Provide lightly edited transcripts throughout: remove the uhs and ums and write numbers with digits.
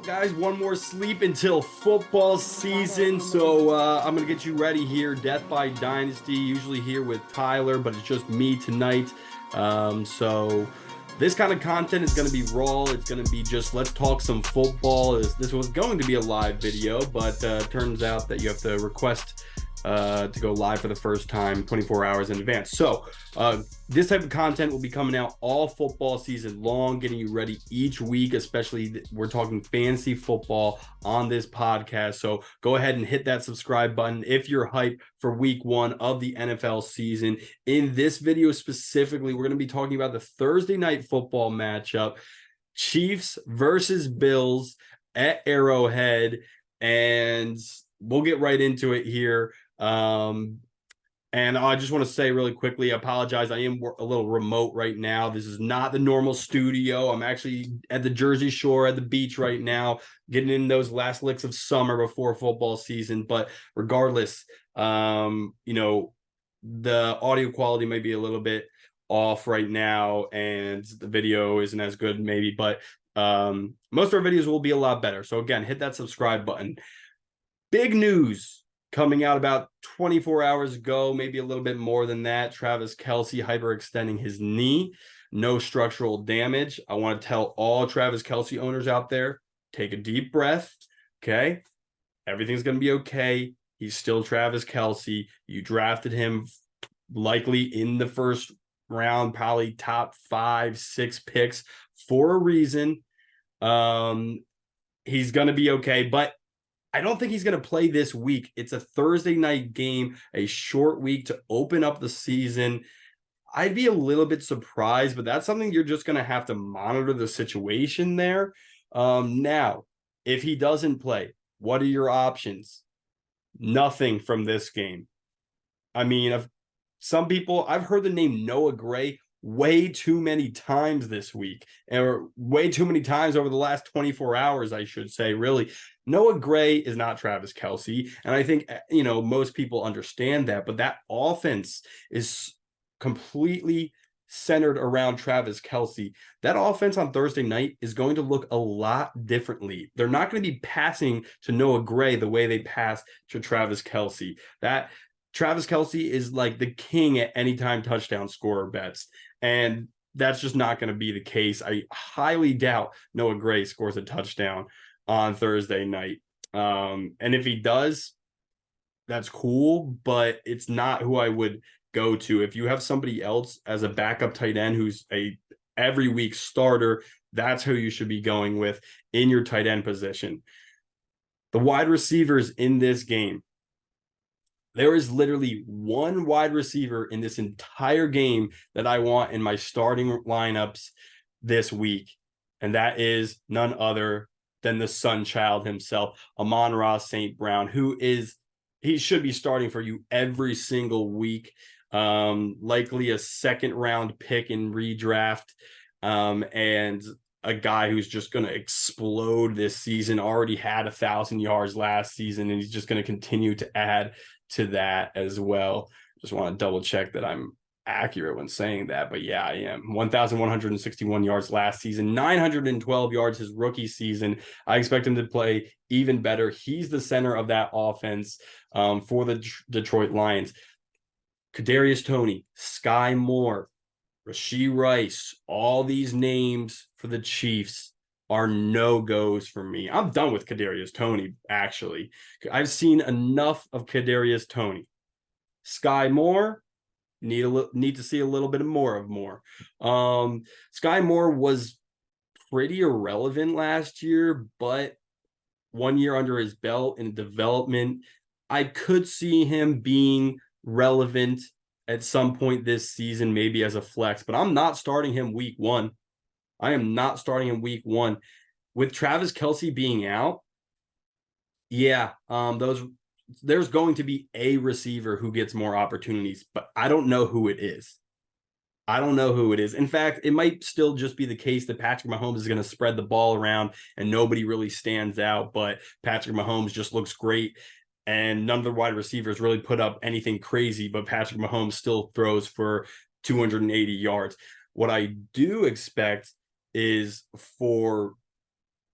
Guys, one more sleep until football season. So I'm going to get you ready here. Death by Dynasty, usually here with Tyler, but it's just me tonight. So this kind of content is going to be raw. It's going to be just let's talk some football. This was going to be a live video, but turns out that you have to request to go live for the first time 24 hours in advance. So this type of content will be coming out all football season long, getting you ready each week, especially we're talking fantasy football on this podcast. So go ahead and hit that subscribe button if you're hyped for week 1 of the NFL season. In this video specifically, we're going to be talking about the Thursday night football matchup, Chiefs versus Bills at Arrowhead, and we'll get right into it here. And I just want to say really quickly, I apologize. I am a little remote right now. This is not the normal studio. I'm actually at the Jersey Shore at the beach right now, getting in those last licks of summer before football season. But regardless, the audio quality may be a little bit off right now and the video isn't as good maybe, but most of our videos will be a lot better. So again, hit that subscribe button. Big news coming out about 24 hours ago, maybe a little bit more than that. Travis Kelce hyperextending his knee, no structural damage. I want to tell all Travis Kelce owners out there, take a deep breath, okay? Everything's going to be okay. He's still Travis Kelce. You drafted him likely in the first round, probably top 5-6 picks for a reason. He's going to be okay, but I don't think he's going to play this week. It's a Thursday night game, a short week to open up the season. I'd be a little bit surprised, but that's something you're just going to have to monitor the situation there. Now, if he doesn't play, what are your options? Nothing from this game. I mean, some people, I've heard the name Noah Gray way too many times this week, or way too many times over the last 24 hours, I should say, really. Noah Gray is not Travis Kelce, and I think, most people understand that, but that offense is completely centered around Travis Kelce. That offense on Thursday night is going to look a lot differently. They're not going to be passing to Noah Gray the way they pass to Travis Kelce. That Travis Kelce is like the king at anytime touchdown scorer bets. And that's just not going to be the case. I highly doubt Noah Gray scores a touchdown on Thursday night. And if he does, that's cool, but it's not who I would go to. If you have somebody else as a backup tight end who's a every week starter, that's who you should be going with in your tight end position. The wide receivers in this game, there is literally one wide receiver in this entire game that I want in my starting lineups this week, and that is none other than the sun child himself, Amon-Ra St. Brown, he should be starting for you every single week, likely a second round pick in redraft, and a guy who's just going to explode this season. Already had 1,000 yards last season, and he's just going to continue to add to that as well. Just want to double check that I'm accurate when saying that, but yeah, I am. 1,161 yards last season, 912 yards his rookie season. I expect him to play even better. He's the center of that offense for the Detroit Lions. Kadarius Toney, Skyy Moore, Rachee Rice, all these names for the Chiefs are no-goes for me. I'm done with Kadarius Toney, actually. I've seen enough of Kadarius Toney. Skyy Moore, need to see a little bit more of Moore. Skyy Moore was pretty irrelevant last year, but 1 year under his belt in development, I could see him being relevant at some point this season, maybe as a flex, but I'm not starting him week 1. I am not starting him week 1. With Travis Kelce being out, yeah, there's going to be a receiver who gets more opportunities, but I don't know who it is. In fact, it might still just be the case that Patrick Mahomes is going to spread the ball around and nobody really stands out, but Patrick Mahomes just looks great. And none of the wide receivers really put up anything crazy, but Patrick Mahomes still throws for 280 yards. What I do expect is for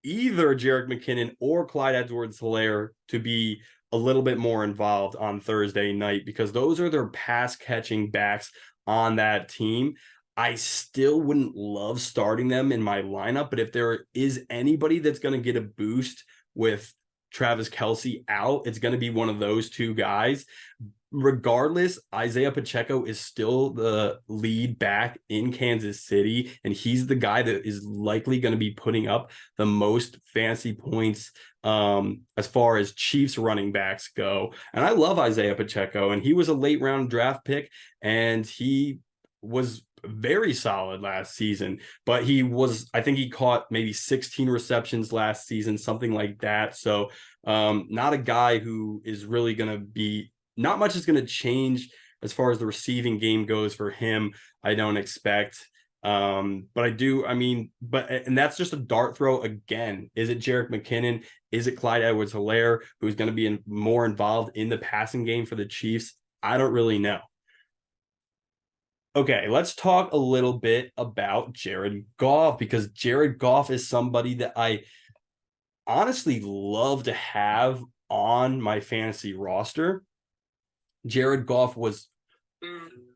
either Jerick McKinnon or Clyde Edwards-Helaire to be a little bit more involved on Thursday night, because those are their pass catching backs on that team. I still wouldn't love starting them in my lineup, but if there is anybody that's going to get a boost with Travis Kelce out, it's going to be one of those two guys. Regardless, Isaiah Pacheco is still the lead back in Kansas City, and he's the guy that is likely going to be putting up the most fantasy points as far as Chiefs running backs go. And I love Isaiah Pacheco, and he was a late round draft pick, and he was very solid last season, but I think he caught maybe 16 receptions last season, something like that. So not a guy who is really going to be, not much is going to change as far as the receiving game goes for him. I don't expect. But I do, and that's just a dart throw again. Is it Jerick McKinnon? Is it Clyde Edwards-Helaire, who's going to be more involved in the passing game for the Chiefs? I don't really know. Okay, let's talk a little bit about Jared Goff, because Jared Goff is somebody that I honestly love to have on my fantasy roster. Jared Goff was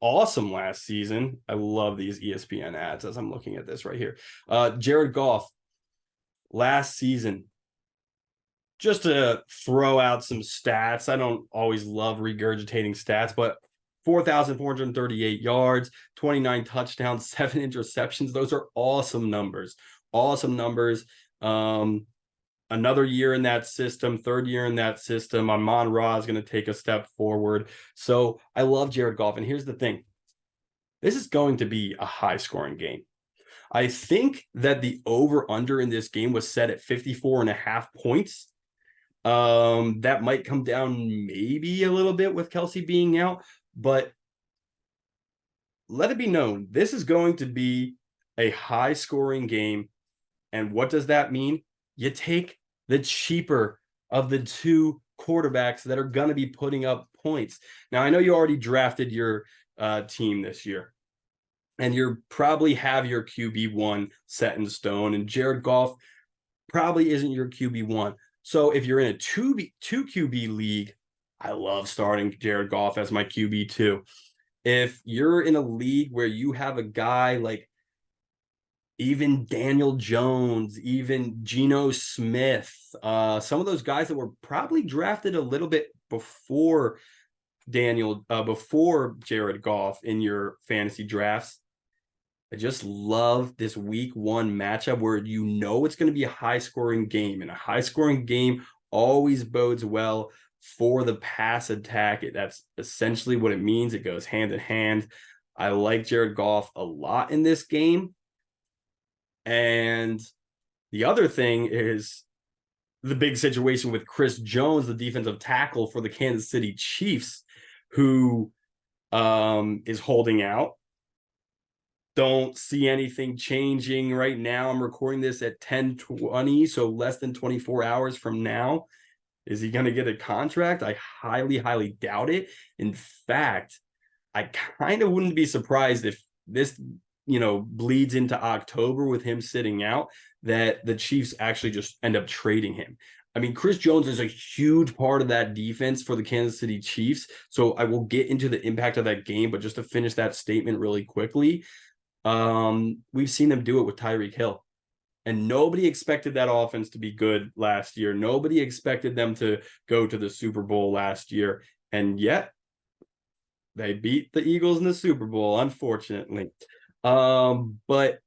awesome last season. I love these ESPN ads as I'm looking at this right here. Jared Goff last season, just to throw out some stats. I don't always love regurgitating stats, but 4,438 yards, 29 touchdowns, 7 interceptions. Those are awesome numbers. Awesome numbers. Another year in that system, third year in that system. Amon-Ra is going to take a step forward. So I love Jared Goff. And here's the thing. This is going to be a high-scoring game. I think that the over-under in this game was set at 54.5 points. That might come down maybe a little bit with Kelce being out, but let it be known, this is going to be a high-scoring game. And what does that mean? You take the cheaper of the two quarterbacks that are going to be putting up points. Now, I know you already drafted your team this year, and you probably have your QB1 set in stone, and Jared Goff probably isn't your QB1. So if you're in a two QB league, I love starting Jared Goff as my QB2. If you're in a league where you have a guy like even Daniel Jones, even Geno Smith, some of those guys that were probably drafted a little bit before before Jared Goff in your fantasy drafts, I just love this week 1 matchup where it's going to be a high-scoring game, and a high-scoring game always bodes well for the pass attack. That's essentially what it means. It goes hand in hand. I like Jared Goff a lot in this game. And the other thing is the big situation with Chris Jones, the defensive tackle for the Kansas City Chiefs, who is holding out. Don't see anything changing right now. I'm recording this at 10:20, so less than 24 hours from now. Is he going to get a contract? I highly, highly doubt it. In fact, I kind of wouldn't be surprised if this, bleeds into October with him sitting out, that the Chiefs actually just end up trading him. I mean, Chris Jones is a huge part of that defense for the Kansas City Chiefs. So I will get into the impact of that game, but just to finish that statement really quickly, we've seen them do it with Tyreek Hill. And nobody expected that offense to be good last year. Nobody expected them to go to the Super Bowl last year. And yet, they beat the Eagles in the Super Bowl, unfortunately. But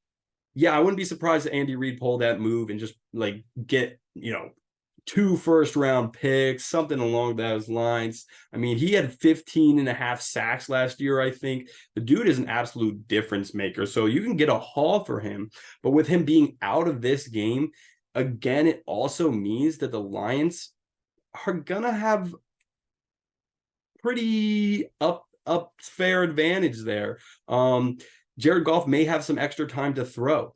yeah, I wouldn't be surprised if Andy Reid pulled that move and just get, 2 first-round picks, something along those lines. I mean, he had 15.5 sacks last year, I think. The dude is an absolute difference maker. So you can get a haul for him. But with him being out of this game, again, it also means that the Lions are going to have pretty fair advantage there. Jared Goff may have some extra time to throw.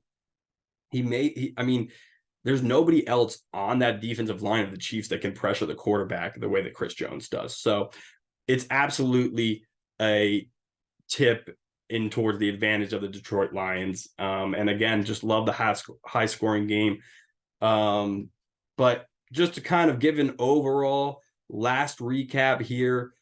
There's nobody else on that defensive line of the Chiefs that can pressure the quarterback the way that Chris Jones does. So it's absolutely a tip in towards the advantage of the Detroit Lions. And again, just love the high scoring game. But just to kind of give an overall last recap here,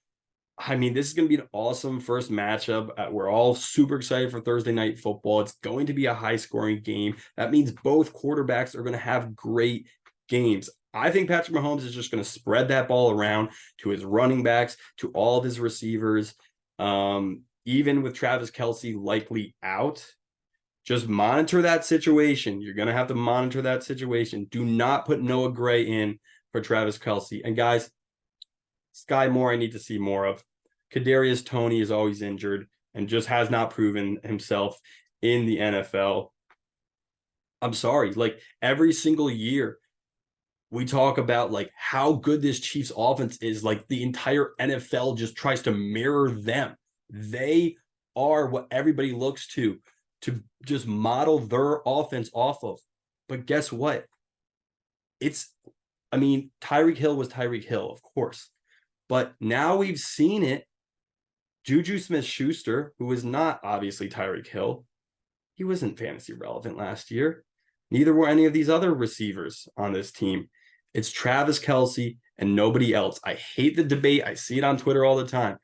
I mean, this is going to be an awesome first matchup. We're all super excited for Thursday night football. It's going to be a high-scoring game. That means both quarterbacks are going to have great games. I think Patrick Mahomes is just going to spread that ball around to his running backs, to all of his receivers. Even with Travis Kelce likely out, just monitor that situation. You're going to have to monitor that situation. Do not put Noah Gray in for Travis Kelce. And guys, Skyy Moore, I need to see more of. Kadarius Toney is always injured and just has not proven himself in the NFL. I'm sorry, like every single year we talk about like how good this Chiefs offense is. Like the entire NFL just tries to mirror them. They are what everybody looks to just model their offense off of. But guess what? Tyreek Hill was Tyreek Hill, of course. But now we've seen it. Juju Smith-Schuster, who was not obviously Tyreek Hill, he wasn't fantasy relevant last year. Neither were any of these other receivers on this team. It's Travis Kelce and nobody else. I hate the debate. I see it on Twitter all the time.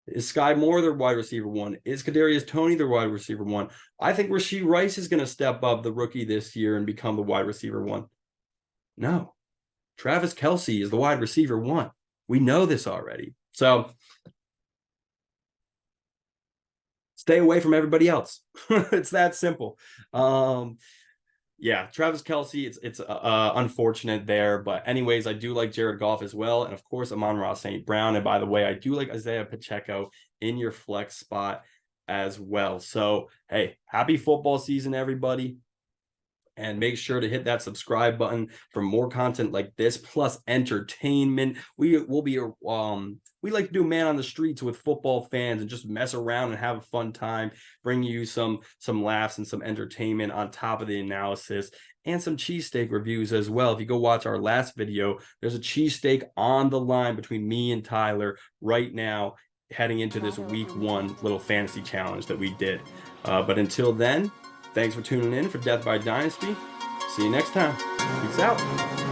Is Skyy Moore their wide receiver one? Is Kadarius Toney their wide receiver one? I think Rachee Rice is going to step up, the rookie this year, and become the wide receiver one. No. Travis Kelce is the wide receiver one. We know this already. So stay away from everybody else. It's that simple. Travis Kelce, it's unfortunate there. But anyways, I do like Jared Goff as well. And of course, Amon-Ra St. Brown. And by the way, I do like Isaiah Pacheco in your flex spot as well. So, hey, happy football season, everybody. And make sure to hit that subscribe button for more content like this, plus entertainment. We like to do man on the streets with football fans and just mess around and have a fun time, bring you some laughs and some entertainment on top of the analysis, and some cheesesteak reviews as well. If you go watch our last video, there's a cheesesteak on the line between me and Tyler right now, heading into this week 1 little fantasy challenge that we did. But until then, thanks for tuning in for Death by Dynasty. See you next time. Peace out.